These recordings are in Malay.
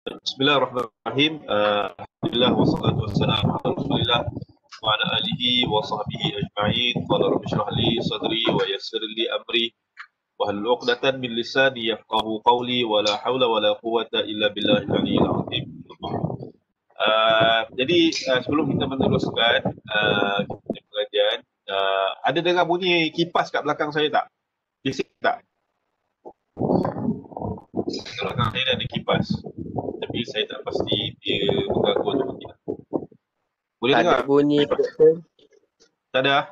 Bismillahirrahmanirrahim. Alhamdulillah wassalatu wassalamu ala Rasulillah wa ala alihi wa sahbihi ajma'in. Qala rabbi shrah li sadri wa yassir li amri wa hlul 'uqdatan min lisani yafqahu qawli wa la haula wa la quwwata illa billahil aliyyil azim. Sebelum kita meneruskan pengajian, ada dengar bunyi kipas kat belakang saya tak? Bising tak? Kat belakang saya ada kipas. Tapi saya tak pasti dia mengganggu atau tidak. Boleh dengar? Ada bunyi doktor? Tak ada?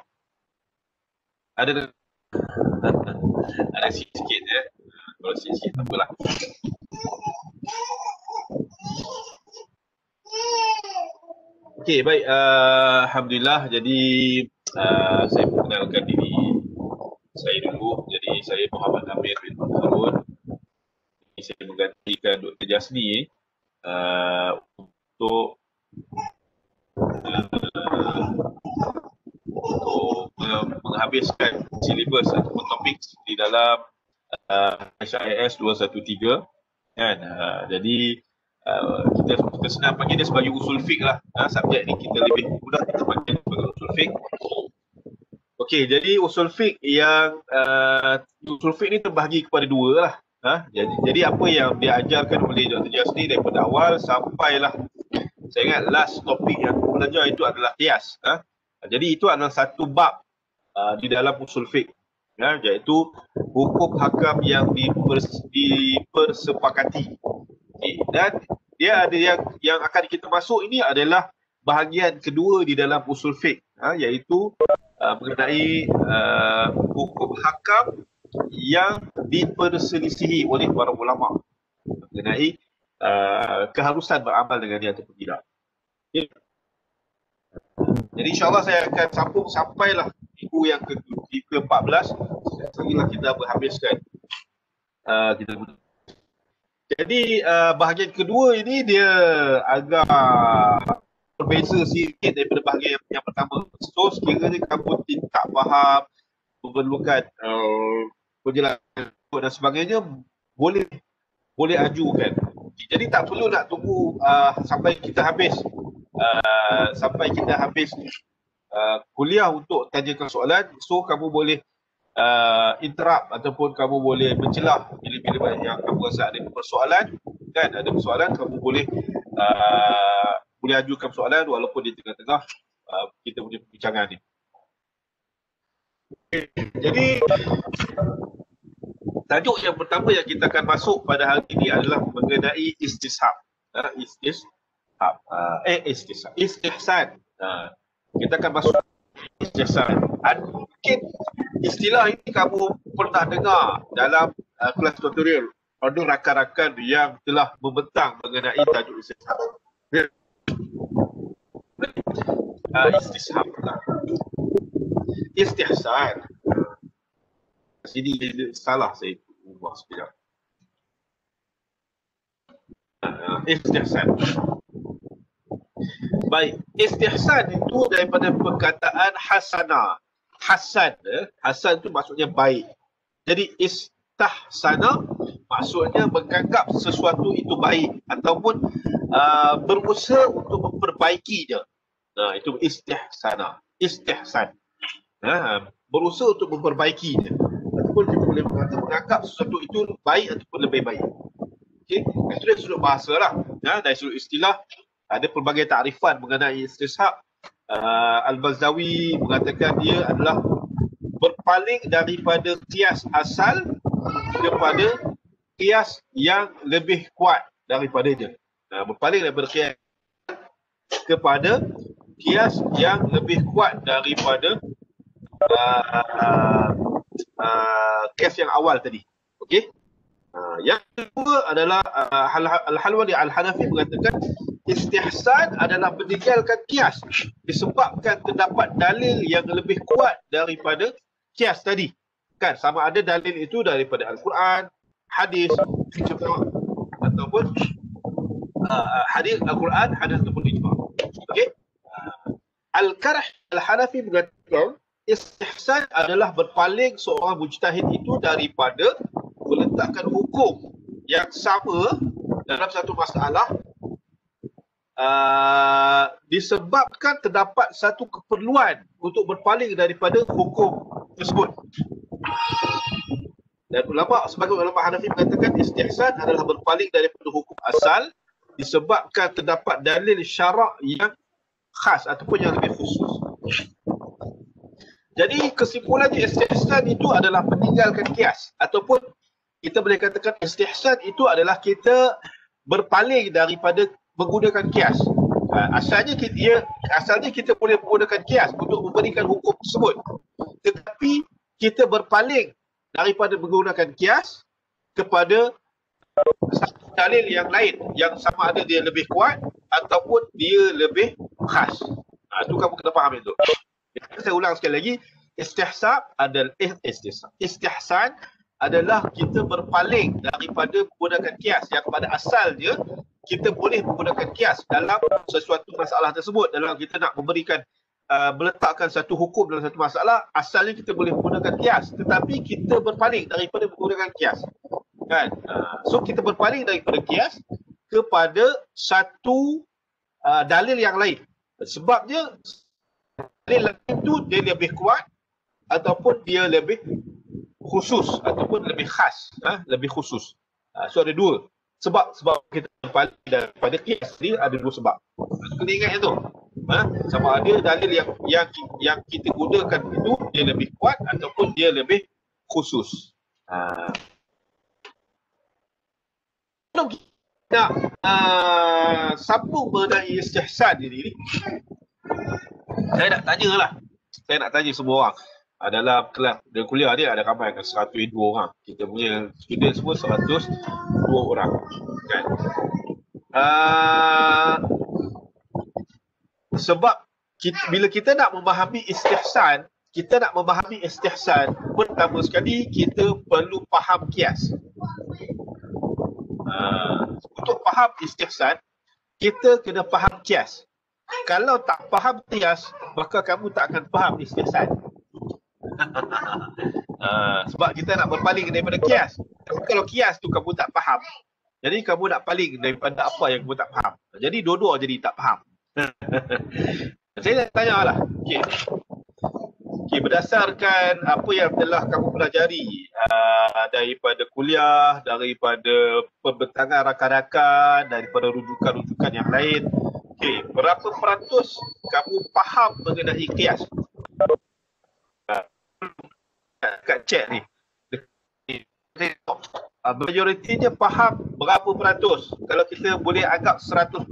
Ada ada sikit-sikit ya. Kalau sikit-sikit tak apalah. Okey, baik. Alhamdulillah. Jadi saya perkenalkan diri saya dulu. Jadi saya Muhammad Amir bin Harun. Saya menggantikan Dr. Jasni untuk menghabiskan silibus ataupun topik di dalam HIS 213 kan. Jadi kita senang panggil dia sebagai usul fiqh lah. Subjek ni kita lebih mudah kita panggil sebagai usul fiqh. Okey, jadi usul fiqh ni terbahagi kepada dua lah. Jadi apa yang dia ajarkan oleh Dr. Jasni daripada awal sampailah, saya ingat last topik yang kita belajar itu adalah qiyas. Jadi itu adalah satu bab di dalam usul fiqh, iaitu hukum hakam yang dipersepakati. Dan dia ada yang akan kita masuk ini adalah bahagian kedua di dalam usul fiqh, iaitu mengenai hukum hakam yang diperselisihi oleh para ulama mengenai keharusan beramal dengannya ataupun tidak. Okay. Jadi insyaAllah saya akan sambung sampailah minggu yang ke-14. Setelah kita berhabiskan Jadi bahagian kedua ini dia agak berbeza sikit daripada bahagian yang pertama. So sekiranya kamu tak faham, memerlukan penjelasan dan sebagainya, boleh ajukan. Jadi tak perlu nak tunggu sampai kita habis kuliah untuk tanyakan soalan. So kamu boleh interrupt ataupun kamu boleh mencelah bila-bila yang kamu rasa ada persoalan, kan, ada persoalan, kamu boleh ajukan soalan walaupun di tengah-tengah kita punya perbincangan ni. Jadi tajuk yang pertama yang kita akan masuk pada hari ini adalah mengenai istishab. Istihsan. Kita akan masuk istihsan. Mungkin istilah ini kamu pernah dengar dalam kelas tutorial. Ada rakan-rakan yang telah membentang mengenai tajuk istishab. Istishab. Istihsan. Sini salah saya ubah sekejap. Istihsan. Baik, istihsan itu daripada perkataan hasanah. Hasan itu maksudnya baik. Jadi istahsana maksudnya menganggap sesuatu itu baik ataupun berusaha untuk memperbaikinya. Itu istihsan. Berusaha untuk memperbaikinya. Ataupun kita boleh menganggap sesuatu itu baik ataupun lebih baik. Okey, itu dari sudut bahasa lah. Dari sudut istilah ada pelbagai takrifan mengenai istishab. Al-Bazawi mengatakan dia adalah berpaling daripada qiyas asal kepada qiyas yang lebih kuat daripadanya. Berpaling daripada qiyas kepada qiyas yang lebih kuat daripada qiyas yang awal tadi. Okey. Yang kedua adalah Al-Halwani Al-Hanafi mengatakan istihsan adalah meninggalkan qiyas disebabkan terdapat dalil yang lebih kuat daripada qiyas tadi. Kan, sama ada dalil itu daripada Al-Quran, hadis, ataupun hadis Al-Quran, hadis ataupun ijma'. Okey. Al-Karh Al-Hanafi mengatakan istihsan adalah berpaling seorang mujtahid itu daripada meletakkan hukum yang sama dalam satu masalah disebabkan terdapat satu keperluan untuk berpaling daripada hukum tersebut. Dan sebagai ulama Hanafi mengatakan istihsan adalah berpaling daripada hukum asal disebabkan terdapat dalil syarak yang khas ataupun yang lebih khusus. Jadi kesimpulannya istihsan itu adalah meninggalkan kias, ataupun kita boleh katakan istihsan itu adalah kita berpaling daripada menggunakan kias. Asalnya kita boleh menggunakan kias untuk memberikan hukum tersebut. Tetapi kita berpaling daripada menggunakan kias kepada satu dalil yang lain yang sama ada dia lebih kuat ataupun dia lebih khas. Itu kamu kena faham itu. Saya ulang sekali lagi, istihsan adalah kita berpaling daripada menggunakan kias yang pada asalnya kita boleh menggunakan kias dalam sesuatu masalah tersebut. Dalam kita nak memberikan meletakkan satu hukum dalam satu masalah, asalnya kita boleh menggunakan kias, tetapi kita berpaling daripada menggunakan kias, kan? So kita berpaling daripada kias kepada satu dalil yang lain. Sebabnya dalil lain itu dia lebih kuat ataupun dia lebih khusus ataupun lebih khas, lebih khusus. So ada dua sebab kita berpaling daripada kias ni, ada dua sebab. Kena ingat itu. Sama ada dalil yang kita gunakan itu dia lebih kuat ataupun dia lebih khusus. Kalau kita nak sambung mengenai istihsan ini, saya nak tanya semua orang. Dalam kelas dan kuliah dia ada ramai kan 102 orang. Kita punya student semua 102 orang, kan? Sebab bila kita nak memahami istihsan, pertama sekali kita perlu faham kias. Untuk faham istihsan, kita kena faham kias. Kalau tak faham kias, maka kamu tak akan faham istihsan. Sebab kita nak berpaling daripada kias. Tapi kalau kias tu kamu tak faham, jadi kamu nak paling daripada apa yang kamu tak faham. Jadi dua-dua jadi tak faham. Saya nak tanya lah, berdasarkan apa yang telah kamu pelajari daripada kuliah, daripada pembentangan rakan-rakan, daripada rujukan-rujukan yang lain, berapa peratus kamu faham mengenai kias? Kat chat ni, majoritinya faham berapa peratus? Kalau kita boleh anggap 100%,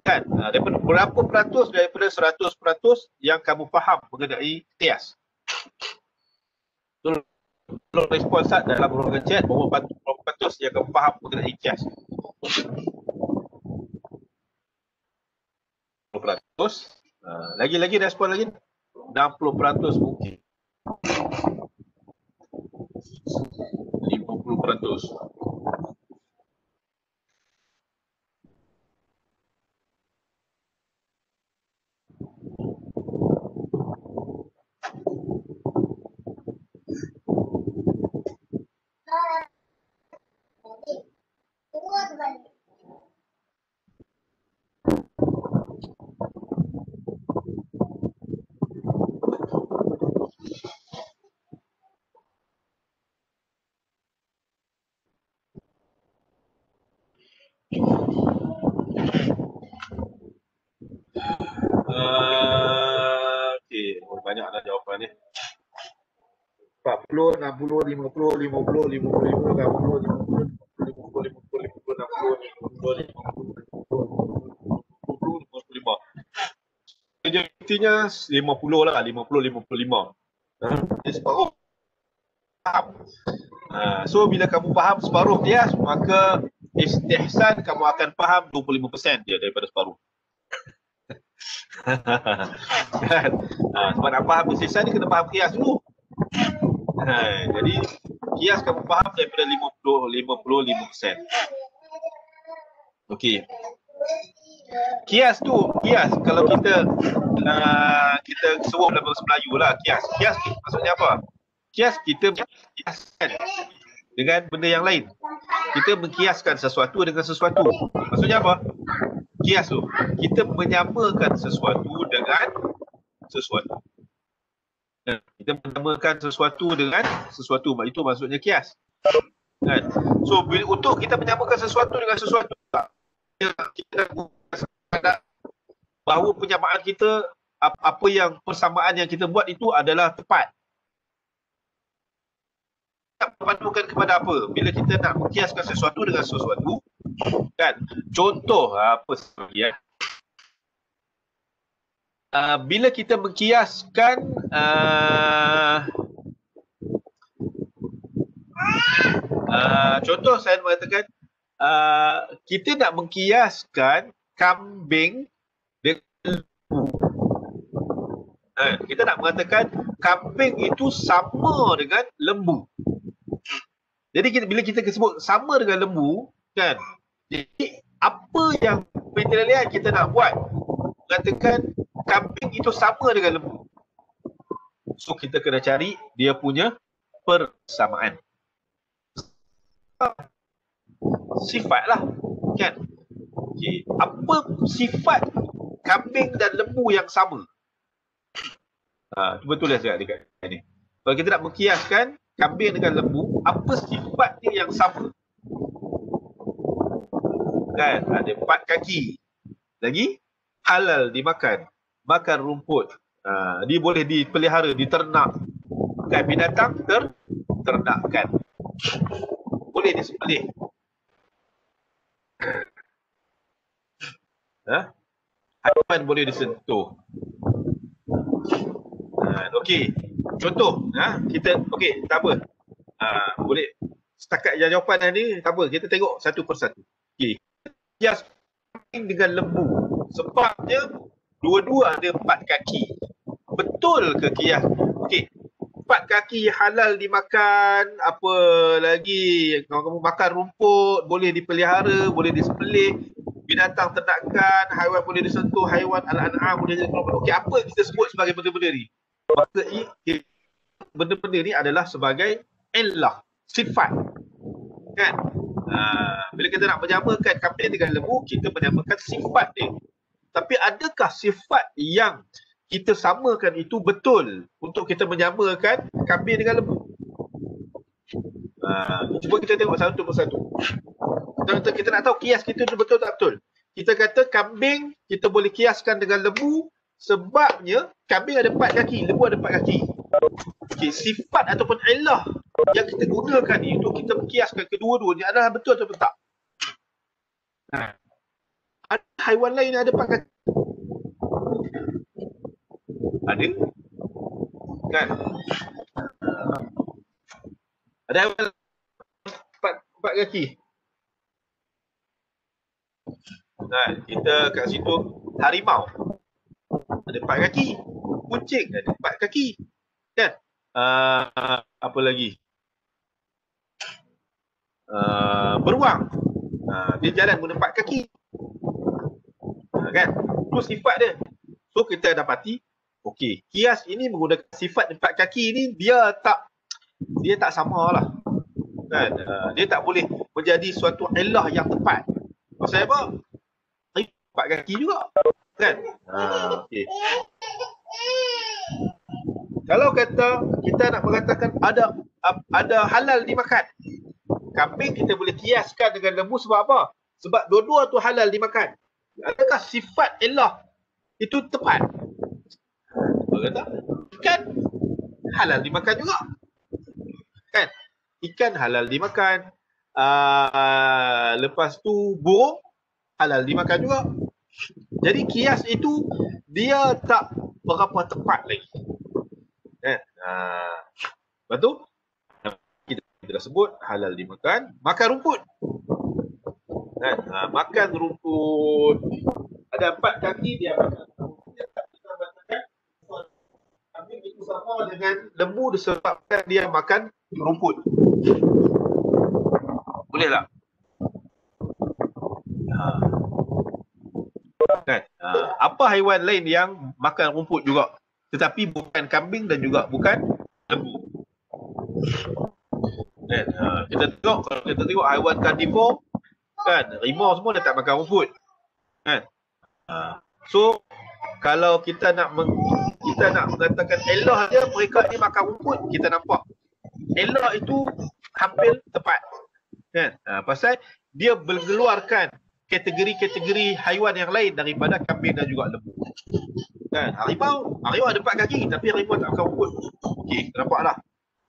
kan? Daripada berapa peratus daripada 100% yang kamu faham mengenai kias? Tolong respon dalam ruangan chat, berapa peratus yang kamu faham mengenai kias? 20%. Lagi respon lagi. 60% mungkin. 50%. Banyaklah jawapan ni. 40, 60, 50, 50, 55, 60, 50, 55. Majoritinya 50 lah, 50-55. Separuh faham. So bila kamu faham separuh kias, maka istihsan kamu akan faham 25% dia daripada separuh. Kan? Sebab nak faham istihsan ni kena faham kias dulu. Jadi kias kamu faham daripada 55%. Okey. Kias kalau kita sebut dalam bahasa Melayu lah, kias maksudnya apa? Kias kita kiaskan dengan benda yang lain. kita mengkiaskan sesuatu dengan sesuatu. Maksudnya apa? Kias tu, kita menyamakan sesuatu dengan sesuatu. Kita menyamakan sesuatu dengan sesuatu, itu maksudnya kias. Kan? So untuk kita menyamakan sesuatu dengan sesuatu, kita bahawa penyamaan kita, apa yang persamaan yang kita buat itu adalah tepat. Kita berpandukan kepada apa? Bila kita nak mengkiaskan sesuatu dengan sesuatu, kan? Contoh apa sebenarnya? Bila kita mengkiaskan contoh saya mengatakan kita nak mengkiaskan kambing dengan lembu. Kita nak mengatakan kambing itu sama dengan lembu. Jadi bila kita sebut sama dengan lembu, kan? Jadi apa yang penilaian kita nak buat? Mengatakan kambing itu sama dengan lembu. So kita kena cari dia punya persamaan. Sifat lah, kan? Okay. Apa sifat kambing dan lembu yang sama? Cuba tulis dekat ni. Kalau kita nak mengkiaskan kambing dengan lembu, apa sifat dia yang sama? Kan? Ada 4 kaki. Lagi halal dimakan. Makan rumput. Dia boleh dipelihara, diternak. Kan? Binatang ternakkan. Boleh disembelih. Haiwan boleh disentuh. Okey. Contoh, kita okey, tak apa. Boleh setakat jawapan ni tak apa, kita tengok satu persatu. Okey. Kias kambing dengan lembu. Sebabnya dua-dua ada 4 kaki. Betul ke kias? Okey. 4 kaki halal dimakan, apa lagi? Kamu makan rumput, boleh dipelihara, boleh disembelih, binatang ternakan, haiwan boleh disentuh, haiwan al-an'am boleh jadi korban. Okey, apa kita sebut sebagai benda-benda ni? Maksudnya benda-benda ni adalah sebagai illah, sifat. Kan? Bila kita nak menyamakan kambing dengan lembu, kita menyamakan sifat dia. Tapi adakah sifat yang kita samakan itu betul untuk kita menyamakan kambing dengan lembu? Cuba kita tengok satu persatu. Kita nak tahu kias kita itu betul tak betul. Kita kata kambing kita boleh kiaskan dengan lembu sebabnya kambing ada 4 kaki, lembu ada 4 kaki. Okay, sifat ataupun illah yang kita gunakan ni untuk kita kiaskan kedua-duanya adalah betul atau tak? Ada haiwan lain yang ada 4 kaki? Ada? Kan? Ada haiwan 4 kaki? Kita kat situ harimau ada 4 kaki, kucing ada 4 kaki, kan? Apa lagi? Beruang, dia jalan guna 4 kaki, kan? Itu sifat dia. So kita dapati, okey, kias ini menggunakan sifat 4 kaki ni dia tak samalah, kan? Dia tak boleh menjadi suatu illah yang tepat. Pasal apa? 4 kaki juga, kan? Okey. Kalau kata kita nak mengatakan ada halal dimakan, kambing kita boleh kiaskan dengan lembu sebab apa? Sebab dua-dua tu halal dimakan. Adakah sifat illah itu tepat? Apa kata? Ikan halal dimakan juga, kan? Ikan halal dimakan. Lepas tu burung halal dimakan juga. Jadi kias itu dia tak berapa tepat lagi. Lepas tu kita dah sebut halal dimakan, makan rumput. Makan rumput ada 4 kaki dia makan. Kambing itu sama dengan lembu disebabkan dia makan rumput. Boleh tak? Kan? Apa haiwan lain yang makan rumput juga tetapi bukan kambing dan juga bukan lembu? Kan? Kita tengok, kalau kita tengok haiwan karnivor, kan, rimau semua dia tak makan rumput. Kan? So kalau kita nak mengatakan elah dia mereka ni makan rumput, kita nampak elah itu hampir tepat. Kan? Pasal dia mengeluarkan kategori-kategori haiwan yang lain daripada kambing dan juga lembu. Kan? Harimau ada 4 kaki tapi harimau tak makan rumput. Okey, nampaklah.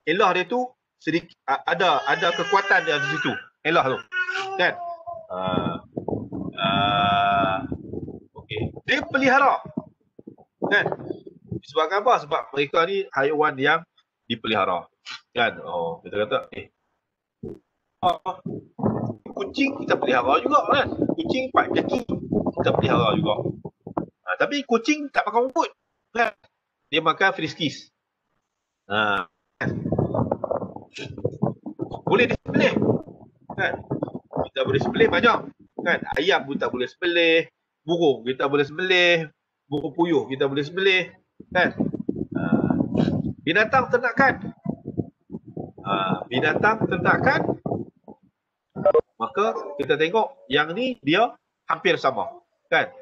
Elah dia tu sedikit ada kekuatan dia di situ. Elah tu. Kan? Okey. Dia pelihara. Kan? Sebab apa? Sebab mereka ni haiwan yang dipelihara. Kan? Oh, kita kata kucing kita pelihara juga kan. Kucing 4 kaki kita pelihara juga. Tapi kucing tak makan rumput. Kan? Dia makan friskies. Boleh disembelih. Kan? Kita boleh sembelih banyak. Kan? Ayam pun tak boleh sembelih. Burung kita boleh sembelih. Burung puyuh kita boleh sembelih. Kan? Binatang ternakan. Maka kita tengok yang ni dia hampir sama. Kan?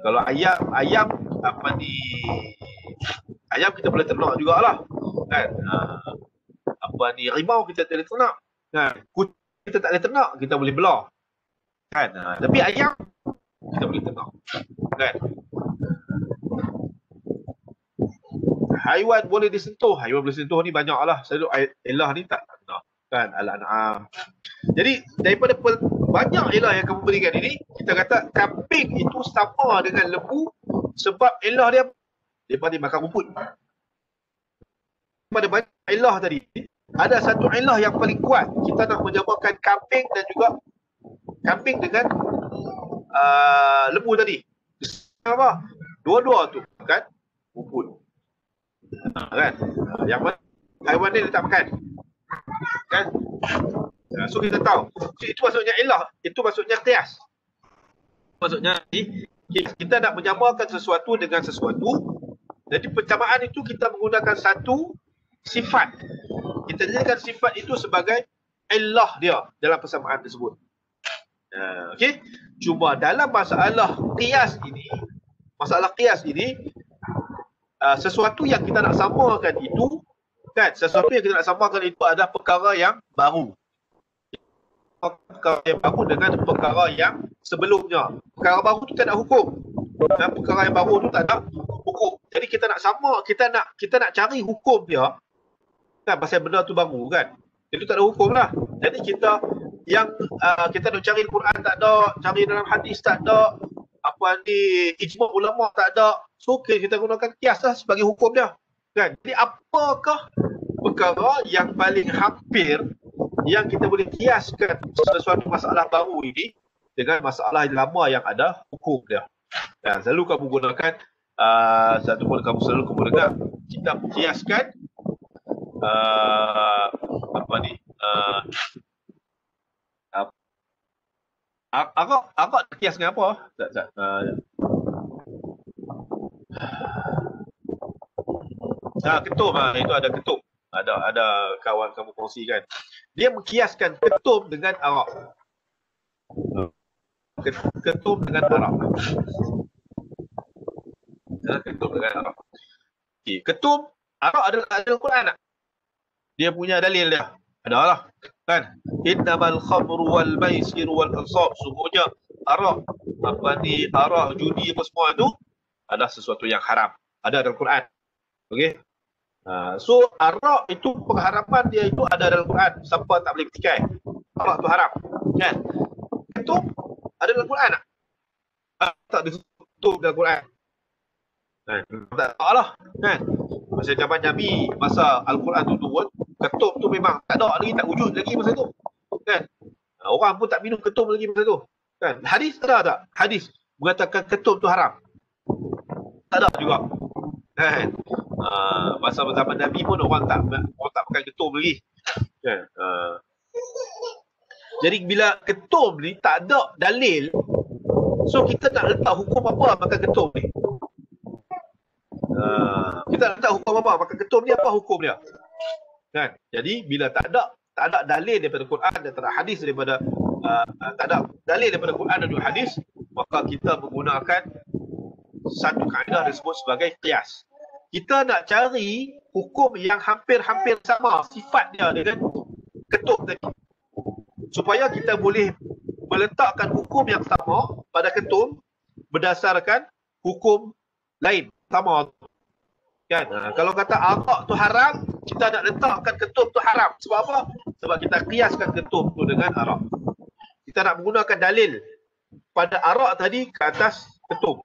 Kalau ayam kita boleh ternak jugalah. Kan? Rimau kita tak boleh ternak. Kan? Kucing kita tak boleh ternak, kita boleh belah. Kan? Tapi ayam kita boleh ternak. Kan? Haiwan boleh disentuh ni banyaklah. Selalu elah ni tak ternak. Kan? Al-an'am. Jadi daripada banyak elah yang kamu berikan ini, kita kata kambing itu sama dengan lembu sebab elah dia makan rumput. Pada banyak elah tadi, ada satu elah yang paling kuat. Kita nak menjamakan kambing dengan lembu tadi. Apa? Dua-dua tu kan rumput. Kan? Yang mana haiwan ni dia tak makan. Kan? So kita tahu. Itu maksudnya elah, itu maksudnya qiyas. Maksudnya kita nak menyamakan sesuatu dengan sesuatu. Jadi pencamaan itu kita menggunakan satu sifat. Kita jadikan sifat itu sebagai elah dia dalam persamaan tersebut. Okey. Cuma dalam masalah qiyas ini, sesuatu yang kita nak samakan itu, kan, adalah perkara yang baru. Perkara yang baru dengan perkara yang sebelumnya. Perkara baru tu tak ada hukum. Dan perkara yang baru tu tak ada hukum. Jadi kita nak cari hukum dia. Kan, pasal benda tu baru kan. Jadi tak ada hukum lah. Jadi kita nak cari Al-Quran tak ada, cari dalam hadis tak ada, ijma' ulama tak ada. So kita gunakan qiyas lah sebagai hukum dia. Kan? Jadi apakah perkara yang paling hampir yang kita boleh kiaskan sesuatu masalah baru ini dengan masalah lama yang ada hukum dia. Dan selalu kamu gunakan kita kiaskan Agak kiaskan apa? Ketum itu ada ketum. Ada kawan kamu kongsikan. Dia mengkiaskan ketum dengan arak. Ketum dengan arak. Ketum dengan arak. Okay. Ketum, arak adalah Al-Quran tak? Dia punya dalil dia. Adalah. Kan? Innamal khamru wal maisir wal ansab. Sungguhnya arak, arak, judi apa semua itu adalah sesuatu yang haram. Ada dalam Quran. Okey. So arak itu pengharaman dia itu ada dalam Quran. Siapa tak boleh petikai. Arak tu haram. Kan? Itu ada dalam Quran tak? Tak ditutup dalam Quran. Tak lah. Kan? Masa zaman Nabi, masa Al-Quran tu turun, ketum tu memang tak ada lagi, tak wujud lagi masa tu. Kan? Orang pun tak minum ketum lagi masa tu. Kan? Hadis ada tak? Hadis mengatakan ketum tu haram. Tak ada juga. Kan? Masa zaman Nabi pun orang tak makan ketum lagi. Kan? Jadi bila ketum ni tak ada dalil, so kita nak letak hukum apa makan ketum ni? Kita letak hukum apa makan ketum ni, apa hukum dia? Kan? Jadi bila tak ada tak ada dalil daripada Quran dan tak ada hadis daripada tak ada dalil daripada Quran dan hadis, maka kita menggunakan satu kaedah disebut sebagai qiyas. Kita nak cari hukum yang hampir-hampir sama sifat dia dengan ketum tadi, supaya kita boleh meletakkan hukum yang sama pada ketum berdasarkan hukum lain sama kan. Kalau kata arak tu haram, kita nak letakkan ketum tu haram. Sebab apa? Sebab kita kiaskan ketum tu dengan arak. Kita nak menggunakan dalil pada arak tadi ke atas ketum.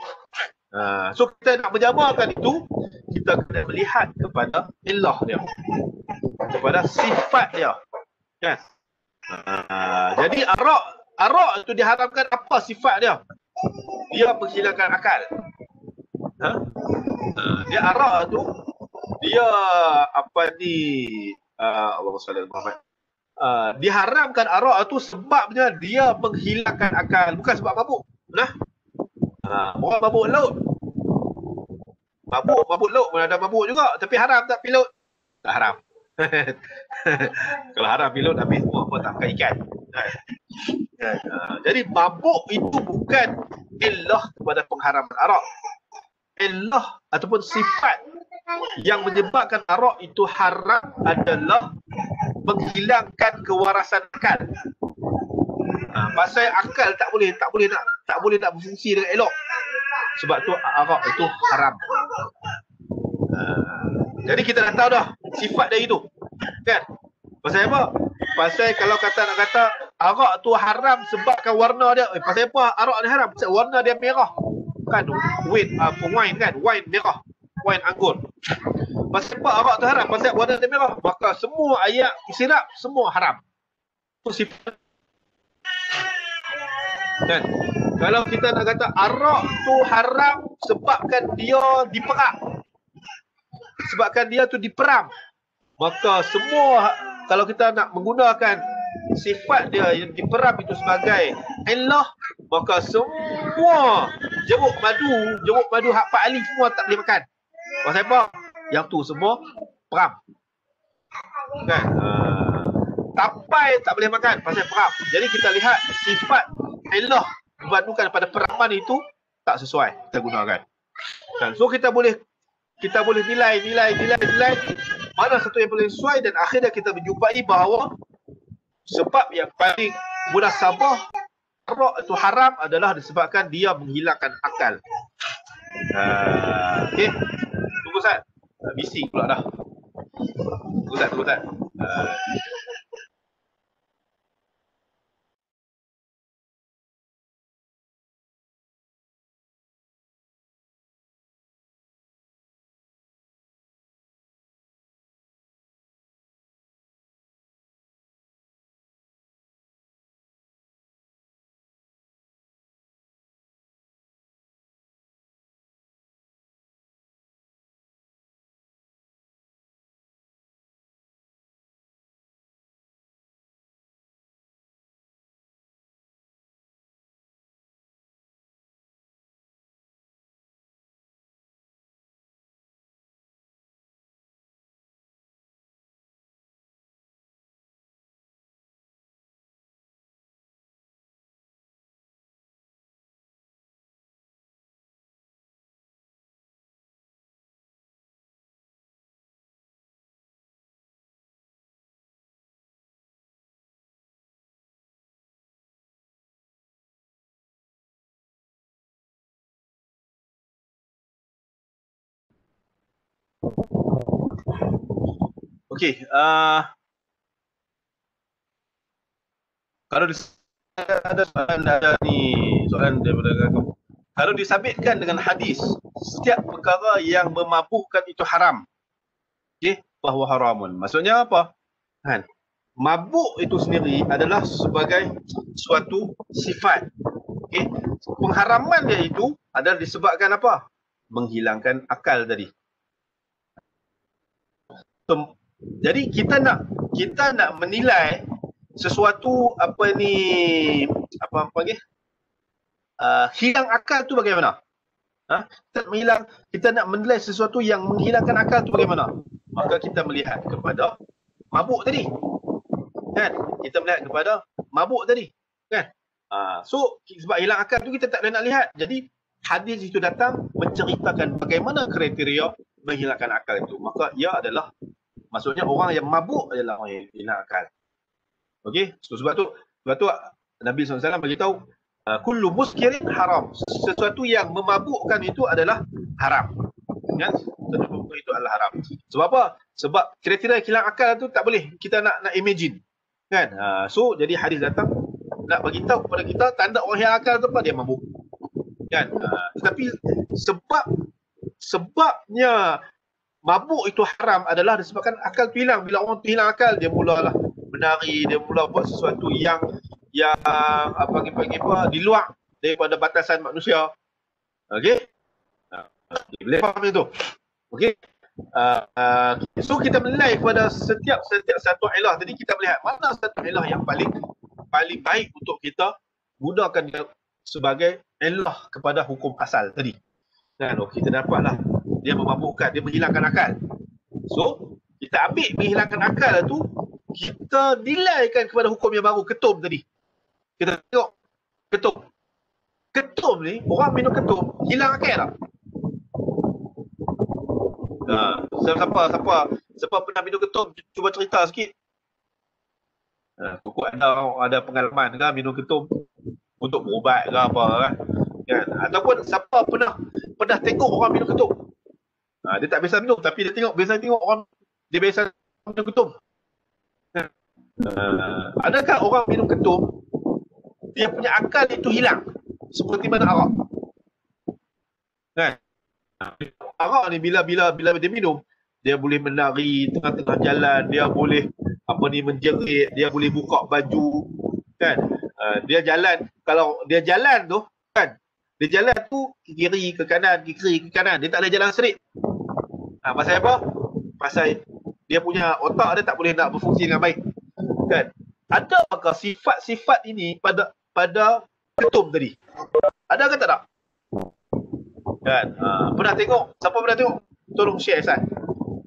So kita nak menjamakan itu, kita kena melihat kepada illah dia, kepada sifat dia kan. Jadi arak itu diharamkan apa sifat dia? Dia menghilangkan akal. Dia arak tu dia apa ni, Allahumma salli ala Muhammad. Diharamkan arak tu sebabnya dia menghilangkan akal, bukan sebab mabuk. Orang mabuk laut. Mabuk laut pun ada mabuk juga, tapi haram tak pilot? Tak haram. Kalau haram pilot habis semua apa tak makan ikan. Jadi mabuk itu bukan illah kepada pengharaman arak. Illah ataupun sifat yang menyebabkan arak itu haram adalah menghilangkan kewarasan akal. Pasal akal tak boleh nak berfungsi dengan elok. Sebab tu arak itu haram. Jadi kita dah tahu dah sifat dia itu. Kan? Pasal apa? Pasal kalau nak kata arak tu haram sebabkan warna dia. Pasal apa arak ni haram? Pasal warna dia merah. Kan wine kan, wine merah, wine anggur. Pasal apa arak tu haram? Pasal warna dia merah. Maka semua ayat sirap semua haram. Itu sifat. Kan? Kalau kita nak kata arak tu haram sebabkan dia diperak, sebabkan dia tu diperam, maka semua kalau kita nak menggunakan sifat dia yang diperam itu sebagai illah, maka semua jeruk madu hak Pak Ali semua tak boleh makan. Pasal apa? Yang tu semua peram. Kan? Tapai tak boleh makan pasal peram. Jadi kita lihat sifat illah dibandingkan pada peraman itu tak sesuai kita gunakan. Dan so kita boleh nilai mana satu yang paling sesuai, dan akhirnya kita menjumpai bahawa sebab yang paling munasabah arak itu haram adalah disebabkan dia menghilangkan akal. Okey. Tunggu Ustaz. Bising pula dah. Tunggu Ustaz. Okey, kalau ada soalan daripada kamu. Kalau disabitkan dengan hadis, setiap perkara yang memabukkan itu haram. Okey, bahawa haramun. Maksudnya apa? Kan? Mabuk itu sendiri adalah sebagai suatu sifat. Okey, pengharaman dia itu adalah disebabkan apa? Menghilangkan akal tadi. Jadi kita nak menilai sesuatu hilang akal tu bagaimana? Kita nak menilai sesuatu yang menghilangkan akal tu bagaimana? Maka kita melihat kepada mabuk tadi. kan? Kita melihat kepada mabuk tadi, kan? So sebab hilang akal tu kita tak boleh nak lihat. Jadi hadis itu datang menceritakan bagaimana kriteria menghilangkan akal itu. Maka ia adalah, maksudnya orang yang mabuk adalah orang yang hilang akal. Okey, so, sebab tu Nabi SAW beritahu kullu muskirin haram. Sesuatu yang memabukkan itu adalah haram. Kan? Sesuatu itu adalah haram. Sebab apa? Sebab kriteria hilang akal tu tak boleh kita nak imagine. Kan? So jadi hadis datang nak bagi tahu kepada kita tanda orang hilang akal tu apa? Dia mabuk. Kan? Tetapi sebabnya mabuk itu haram adalah disebabkan akal tu hilang. Bila orang tu hilang akal, dia mulalah menari, dia mula buat sesuatu yang di luar daripada batasan manusia. Okey? Boleh faham itu? Okey? So kita menilai kepada setiap satu ilah tadi, kita melihat mana satu ilah yang paling baik untuk kita gunakan sebagai ilah kepada hukum asal tadi. Kan? Kita dapatlah dia memabukkan, dia menghilangkan akal. So kita ambil menghilangkan akal tu, kita nilaikan kepada hukum yang baru, ketum tadi. Kita tengok ketum. Ketum ni, orang minum ketum, hilang akal tak? Siapa pernah minum ketum, cuba cerita sikit. Pokok ada pengalaman ke minum ketum untuk berubat ke apa kan? Ataupun siapa pernah tengok orang minum ketum. Dia tak biasa minum, tapi dia biasa tengok orang dia biasa minum ketum. Adakah orang minum ketum dia punya akal itu hilang seperti mana arak? Kan? Arak ni bila dia minum, dia boleh menari tengah-tengah jalan, dia boleh menjerit, dia boleh buka baju, kan? Dia jalan, kalau dia jalan tu kan, dia jalan tu kiri ke kanan, dia tak boleh jalan straight. Pasal apa? Pasal dia punya otak dia tak boleh nak berfungsi dengan baik. Kan? Adakah sifat-sifat ini pada ketum tadi? Ada ke tak? Kan? Pernah tengok? Siapa pernah tengok? Tolong share Ustaz.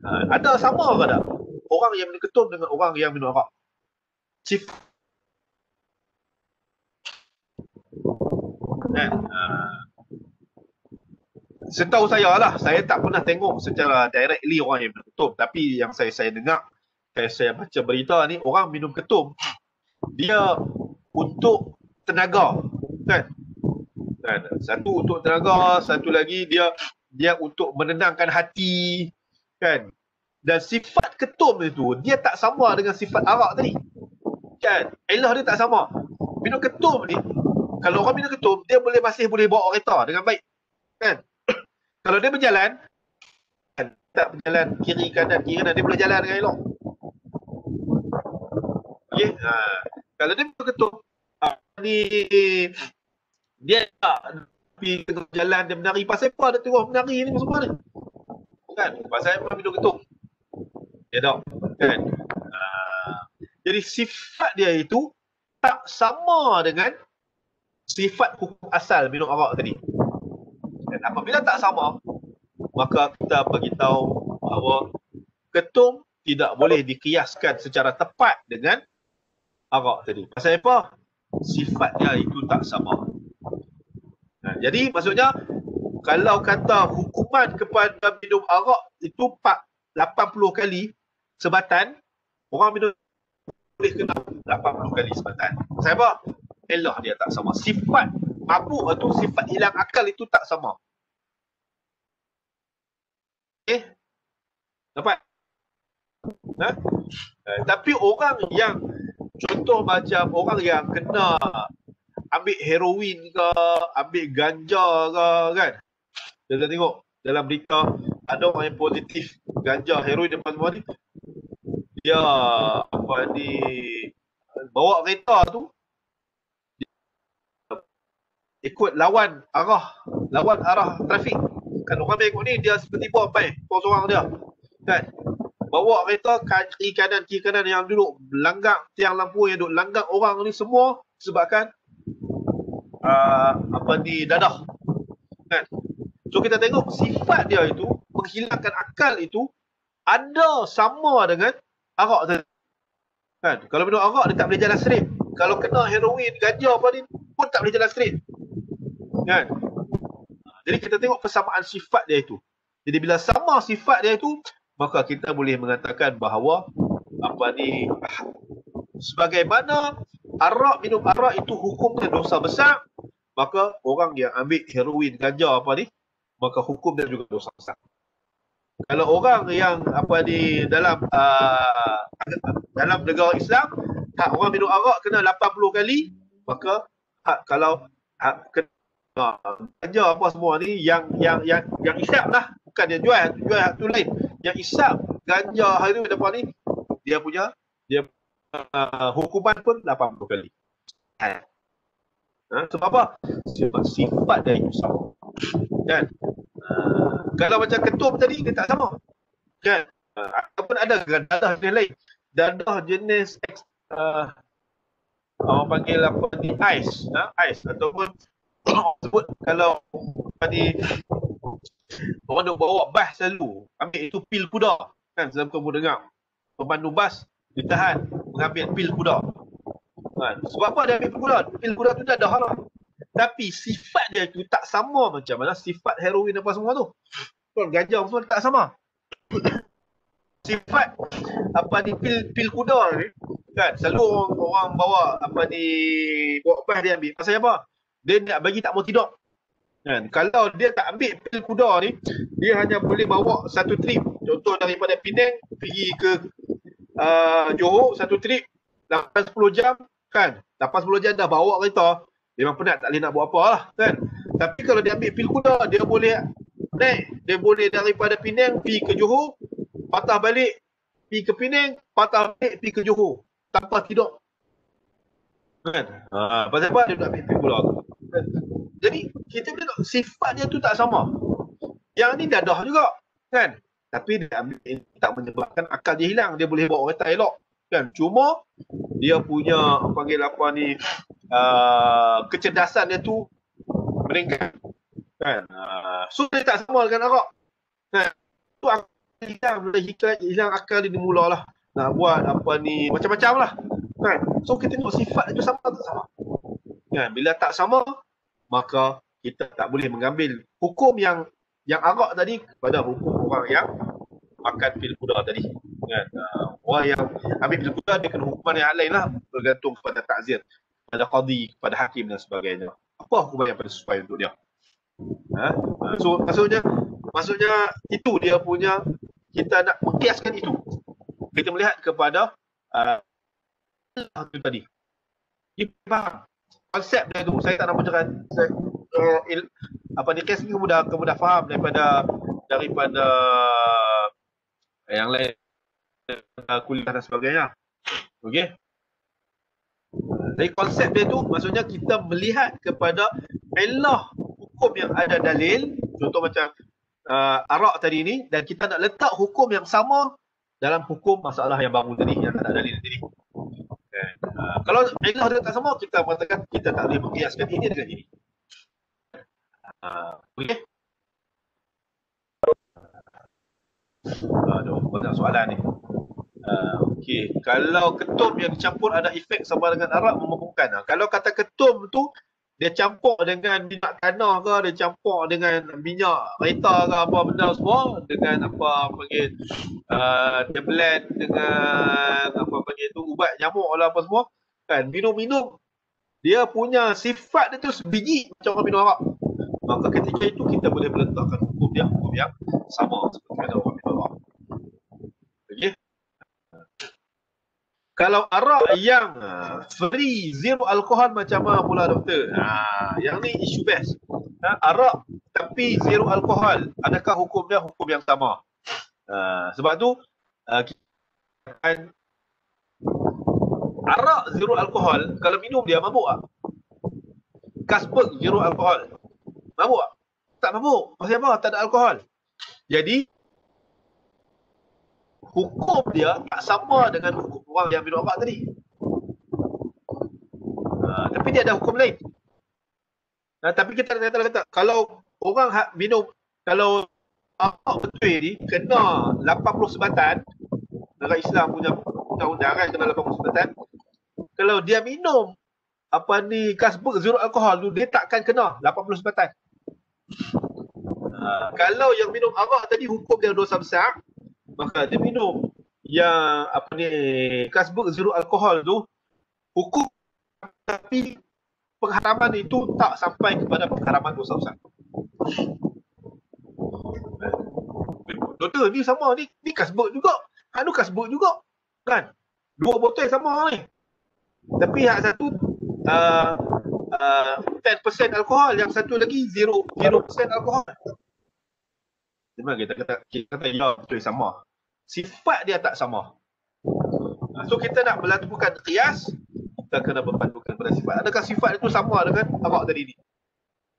Ada sama ke tak? Orang yang minum ketum dengan orang yang minum arak. Kan? Setahu saya lah, saya tak pernah tengok secara directly orang yang minum ketum. Tapi yang saya dengar, saya baca berita ni, orang minum ketum, dia untuk tenaga. Kan? Satu untuk tenaga, satu lagi dia untuk menenangkan hati. Kan? Dan sifat ketum itu, dia tak sama dengan sifat arak tadi. Kan? Ilah dia tak sama. Minum ketum ni, kalau orang minum ketum, dia masih boleh bawa kereta dengan baik. Kan? Kalau dia berjalan, tak berjalan kiri kanan, dia boleh jalan dengan elok. Okey, kalau dia minum ketum, dia tak pergi tengah jalan, dia menari. Pasal apa dia tengok menari ni semua ni? Kan? Pasal apa minum ketum? Dia tak. Kan? Jadi sifat dia itu tak sama dengan sifat hukum asal minum arak tadi. Dan apabila tak sama, maka kita beritahu bahawa ketum tidak boleh dikiaskan secara tepat dengan arak tadi. Pasal apa? Sifatnya itu tak sama. Jadi maksudnya, kalau kata hukuman kepada minum arak itu 80 kali sebatan, orang minum boleh kena 80 kali sebatan. Pasal apa? Elah dia tak sama. Sifat mabuk itu, sifat hilang akal itu tak sama. Okay? Dapat? Tapi orang yang, contoh macam orang yang kena ambil heroin ke, ambil ganja ke, kan? Kita tengok dalam berita, ada orang yang positif ganja, heroin dan semua ni, dia bawa kereta tu ikut lawan arah trafik. Kan orang ikut ni, dia tiba-tiba sampai seorang dia. Kan? Bawa kereta kiri kanan yang duduk langgar tiang lampu, yang duduk langgar orang ni semua sebabkan dadah. Kan? So kita tengok sifat dia itu, menghilangkan akal itu ada sama dengan arak tadi. Kan? Kalau minum arak dia tak boleh jalan straight. Kalau kena heroin, ganja apa ni pun tak boleh jalan straight. Kan? Jadi kita tengok persamaan sifat dia itu. Jadi bila sama sifat dia itu, maka kita boleh mengatakan bahawa sebagaimana minum arak itu hukumnya dosa besar, maka orang yang ambil heroin, ganja maka hukum dia juga dosa besar. Kalau orang yang dalam negara Islam, orang minum arak kena 80 kali, maka kalau ganja apa semua ni yang isap lah, bukan yang jual tu lain. Yang isap ganja hari ni dia punya hukuman pun 80 kali. Sebab apa? Sebab sifat dia itu sama. Kan? Kalau macam ketum tadi dia tak sama. Kan? Ataupun ada dadah jenis lain. Dadah jenis orang panggil apa ni, ais, ais ataupun sebut kalau tadi orang nak bawa bas selalu ambil itu pil kuda, kan? Selalu kamu dengar pemandu bas ditahan mengambil pil kuda, kan? Sebab apa dia ambil pil kuda? Pil kuda tu dah haram, tapi sifat dia tu tak sama macam mana sifat heroin apa semua tu. Kan ganja semua tak sama. Sifat pil kuda ni, kan, selalu orang bawa bawa bas dia ambil pasal apa? Dia nak bagi tak mau tidur. Kan? Kalau dia tak ambil pil kuda ni, dia hanya boleh bawa satu trip. Contoh daripada Penang pergi ke Johor, satu trip 8-10 jam, kan? 8-10 jam dah bawa kereta, memang penat, tak boleh nak buat apa lah, kan? Tapi kalau dia ambil pil kuda, dia boleh naik, dia boleh daripada Penang pergi ke Johor, patah balik pergi ke Penang, patah balik pergi ke Johor tanpa tidur. Kan? Pasal apa? Dia nak ambil pil kuda. Kan? Jadi kita tengok sifat dia tu tak sama. Yang ni dadah juga, kan? Tapi dia ambil tak menyebabkan akal dia hilang. Dia boleh bawa kereta elok, kan? Cuma dia punya kecerdasan dia tu meningkat, kan? So dia tak sama dengan arak. Kan? Tu akal hilang akal dia mulalah nak buat macam-macam lah, kan? So kita tengok sifat itu sama tak sama, kan? Bila tak sama, maka kita tak boleh mengambil hukum yang arak tadi kepada hukum orang yang makan pil kuda tadi, kan? Orang yang ambil pil kuda dia kena hukuman yang lain lah, bergantung kepada takzir, kepada qadi, kepada hakim dan sebagainya. Apa hukuman yang paling sesuai untuk dia? So maksudnya itu dia punya, kita nak mengkiaskan itu, kita melihat kepada itu tadi. Kita faham konsep dia tu. Saya tak nak bocorkan. Kes ni kamu dah faham daripada yang lain, kuliah dan sebagainya. Okey. Jadi konsep dia tu maksudnya kita melihat kepada ilah hukum yang ada dalil, contoh macam arak tadi ni, dan kita nak letak hukum yang sama dalam hukum masalah yang baru tadi yang tak ada dalil tadi. Kalau ilah dia tak sama, kita mengatakan kita tak boleh mengkiaskan ini dengan ini. Okey. Aduh, banyak soalan ni. Okey, kalau ketum yang dicampur ada efek sama dengan arak memabukkan. Kalau kata ketum tu dia campur dengan minyak tanah ke, dia campur dengan minyak kereta ke apa benda semua, dengan dia blend dengan ubat nyamuk lah apa semua, kan, minum dia punya sifat dia tu sebiji macam orang minum arak, maka ketika itu kita boleh meletakkan hukum yang sama seperti ada orang minum arak. Okey. Kalau arak yang free, zero alkohol macam mana pula doktor? Yang ni isu best. Arak tapi zero alkohol, adakah hukum dia hukum yang sama? Sebab tu arak zero alkohol, kalau minum dia mabuk tak? Carlsberg zero alkohol, mabuk tak? Tak mabuk. Pasal apa? Tak ada alkohol. Jadi hukum dia tak sama dengan hukum orang yang minum arak tadi. Tapi dia ada hukum lain. Tapi kita kata kalau orang minum, kalau arak betul ni kena 80 sebatan, negara Islam punya undang-undang kan kena 80 persen. Kalau dia minum Carlsberg zero alkohol tu, dia takkan kena 80 persen. Kalau yang minum arak tadi hukum dia dosa besar, maka dia minum yang Carlsberg zero alkohol tu hukum, tapi pengharaman itu tak sampai kepada pengharaman dosa besar. Doktor ni sama ni Carlsberg juga. Carlsberg juga. Kan? Dua botol sama ni. Tapi yang satu 10% alkohol, yang satu lagi 0% alkohol. Memang kita kata ya betul sama. Sifat dia tak sama. So kita nak melakukan qiyas, kita kena berpandukan pada sifat. Adakah sifat itu sama dengan arak tadi ni?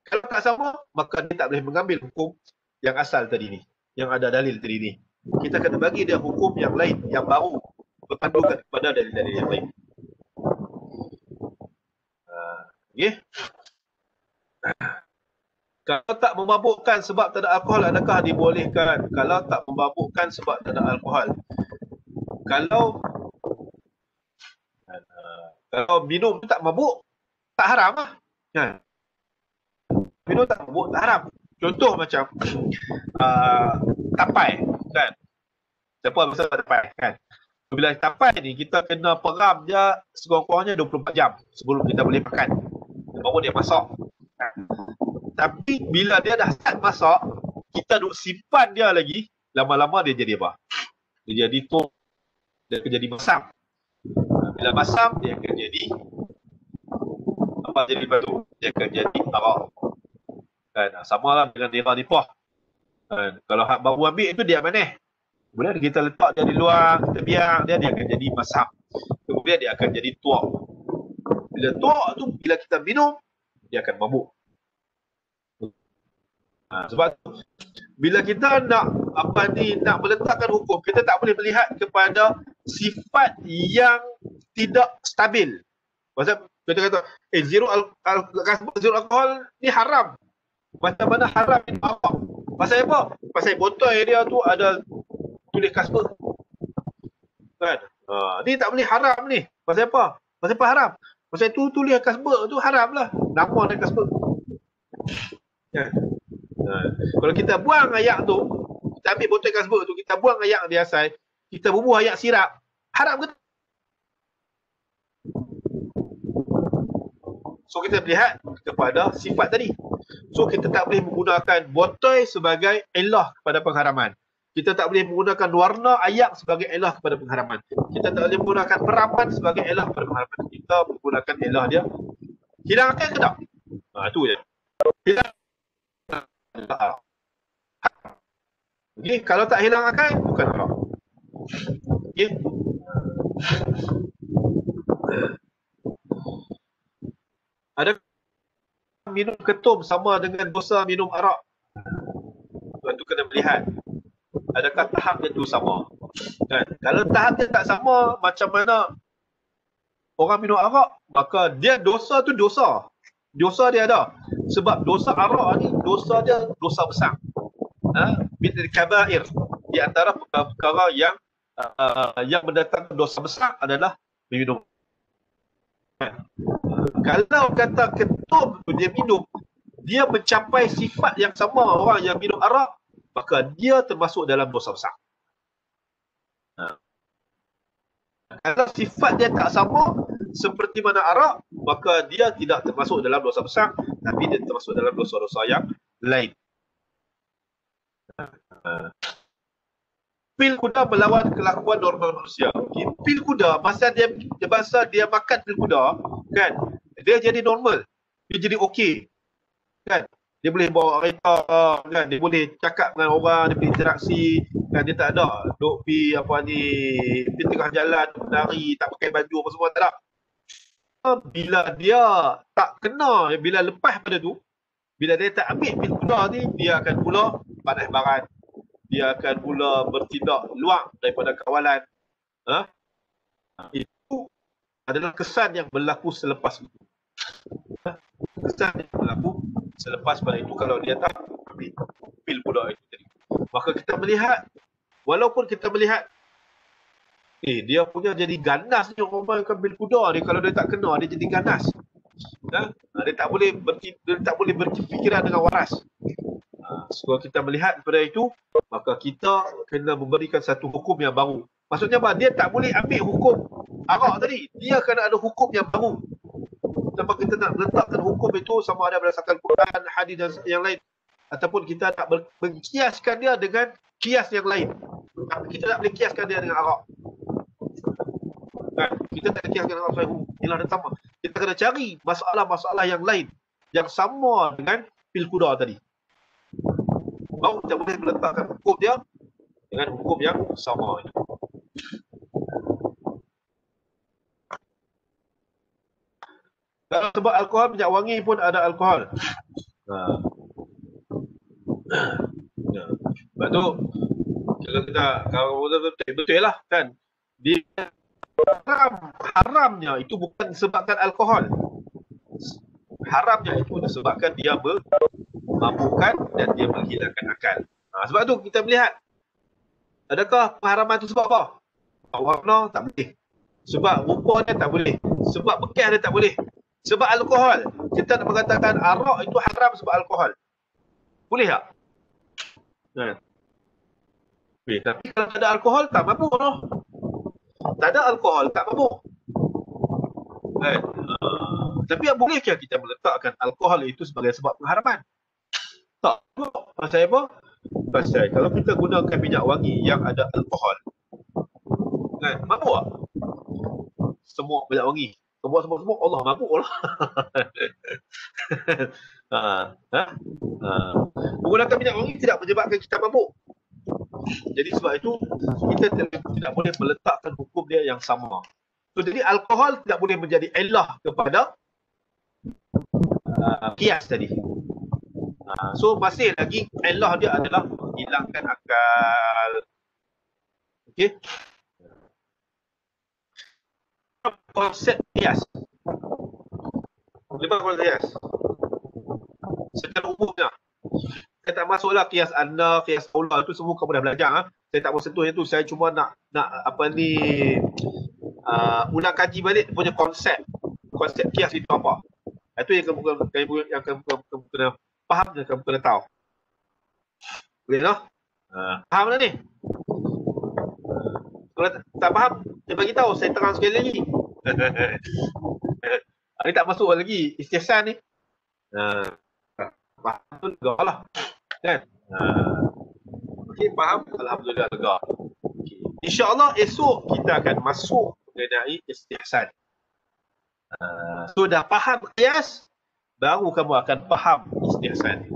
Kalau tak sama, maka dia tak boleh mengambil hukum yang asal tadi ni, yang ada dalil tadi ni. Kita kena bagi dia hukum yang lain, yang baru, berpandukan kepada dalil-dalil yang lain. Okay. Kalau tak memabukkan sebab tak ada alkohol, adakah dibolehkan? Kalau tak memabukkan sebab tak ada alkohol, kalau minum tu tak mabuk, tak haram lah. Kan? Minum tak mabuk, tak haram. Contoh macam tapai, kan? Siapa pasal tapai, kan? Bila tapai ni, kita kena peram dia sekurang-kurangnya 24 jam sebelum kita boleh makan. Baru dia masak. Tapi bila dia dah start masak, kita duk simpan dia lagi, lama-lama dia jadi apa? Dia jadi tu, dia akan jadi masam. Bila masam, dia akan jadi apa? Jadi batu. Dia akan jadi arak. Kan? Sama lah dengan nira nipah. Kan? Kalau hak baru ambil itu dia manis. Kemudian kita letak dia di luar, kita biar dia akan jadi masam. Kemudian dia akan jadi tuak. Bila tuak tu, bila kita minum, dia akan mabuk. Sebab tu, bila kita nak meletakkan hukum, kita tak boleh melihat kepada sifat yang tidak stabil. Pasal kita kata, zero alkohol ni haram. Macam mana haram ini apa? Pasal apa? Pasal botol dia tu ada tulis Carlsberg. Kan? Ni tak boleh haram ni. Pasal apa? Pasal apa haram? Pasal tu tulis Carlsberg tu haram lah. Nama dia Carlsberg. Kan? Kalau kita buang ayak tu, kita ambil botol Carlsberg tu, kita buang ayak dia asal, kita bubuh ayak sirap, haram ke? So kita lihat kepada sifat tadi. So kita tak boleh menggunakan botol sebagai elah kepada pengharaman. Kita tak boleh menggunakan warna ayak sebagai elah kepada pengharaman. Kita tak boleh menggunakan peraman sebagai elah kepada pengharaman. Kita menggunakan elah dia. Hilang akal ke tak? Itu je. Hilang. Okay, kalau tak hilang akal, bukan haram. Okay. Ada minum ketum sama dengan dosa minum arak? Itu kena melihat. Adakah tahap dia tu sama? Kan? Kalau tahap dia tak sama, macam mana orang minum arak, maka dia dosa tu dosa. Dosa dia ada. Sebab dosa arak ni, dosa dia dosa besar. Min al-kabair. Di antara perkara yang mendatangkan dosa besar adalah minum. Kalau kata ketum tu dia minum, dia mencapai sifat yang sama orang yang minum arak, maka dia termasuk dalam dosa besar. Kalau sifat dia tak sama seperti mana arak, maka dia tidak termasuk dalam dosa besar, tapi dia termasuk dalam dosa-dosa yang lain. Pil kuda melawan kelakuan normal manusia. Okay. Pil kuda, masa dia makan pil kuda, kan, dia jadi normal, dia jadi okey, kan. Dia boleh bawa kereta, kan, dia boleh cakap dengan orang, dia boleh interaksi, kan, dia tak ada duk pi pi tengah jalan menari, tak pakai baju apa semua, tak ada. Bila dia tak kena, bila lepas pada tu, bila dia tak ambil pil kuda ni, dia akan mula panas baran, dia akan mula bertindak luar daripada kawalan. Itu adalah kesan yang berlaku selepas itu. Kesan yang berlaku selepas pada itu kalau dia tak ambil pil kuda itu tadi. Maka kita melihat, walaupun kita melihat dia punya jadi ganas ni orang main bil kuda ni, kalau dia tak kena dia jadi ganas. Dia tak boleh berfikiran dengan waras. So kita melihat daripada itu, maka kita kena memberikan satu hukum yang baru. Maksudnya apa? Dia tak boleh ambil hukum arak tadi. Dia kena ada hukum yang baru. Sebab kita nak letakkan hukum itu sama ada berdasarkan Quran, hadis dan yang lain. Ataupun kita nak mengkiaskan dia dengan kias yang lain. Kita tak boleh kiaskan dia dengan arak. Kita tak kiaskan dengan arak. Ialah dan sama. Kita kena cari masalah-masalah yang lain yang sama dengan pil kuda tadi. Baru kita boleh meletakkan hukum dia dengan hukum yang sama. Kalau sebab alkohol, minyak wangi pun ada alkohol. Sebab tu kalau betul lah kan, dia haramnya itu bukan disebabkan alkohol. Haramnya itu disebabkan dia memabukkan dan dia menghilangkan akal. Sebab tu kita melihat, adakah pengharaman itu sebab apa? Warna tak boleh. Sebab rupa dia tak boleh. Sebab bekas dia tak boleh. Sebab alkohol. Kita nak mengatakan arak itu haram sebab alkohol. Boleh tak? Tapi kalau tak ada alkohol, tak mabuk lah. Tak ada alkohol, tak mabuk. Tapi bolehkah kita meletakkan alkohol itu sebagai sebab pengharaman? Tak. Pasal apa? Pasal kalau kita gunakan minyak wangi yang ada alkohol, mabuk tak? Semua minyak wangi. Semua Allah mabuk lah. Menggunakan minyak wangi tidak menyebabkan kita mabuk. Jadi sebab itu kita tidak boleh meletakkan hukum dia yang sama. So, jadi alkohol tidak boleh menjadi ilah kepada kias tadi. So masih lagi ilah dia adalah menghilangkan akal. Okey. Konsep kias. Lima konsep kias. Secara umumnya, saya tak masuklah kias anda, kias aula itu semua kamu dah belajar. Saya tak mau sentuh yang tu. Saya cuma nak ulang kaji balik punya konsep kias itu apa. Itu yang kamu kena faham dan kamu kena tahu. Boleh tak? Faham dah ni? Kalau tak faham, saya bagi tahu, saya terang sekali lagi. Ini tak masuk lagi istihsan ni. Faham tu lega lah. Kan? Okey, faham? Alhamdulillah lega. Okay. InsyaAllah esok kita akan masuk mengenai istihsan. So dah faham kias, baru kamu akan faham istihsan.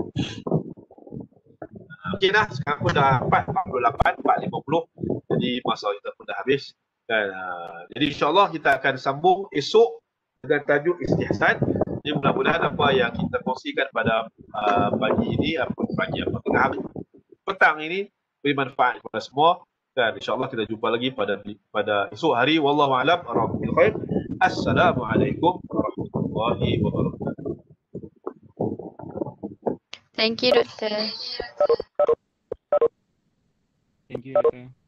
Okey dah, sekarang pun dah 4.48, 4.50. Jadi masa kita pun dah habis. Dan, jadi insyaAllah kita akan sambung esok dengan tajuk istihsan. Jadi mudah-mudahan apa yang kita kongsikan pada pagi ini, tengah hari, petang ini, beri manfaat kepada semua. Dan insyaAllah kita jumpa lagi pada esok hari. Wallahu a'lam. Assalamualaikum warahmatullahi wabarakatuh. Thank you, Doktor. Thank you, Doktor.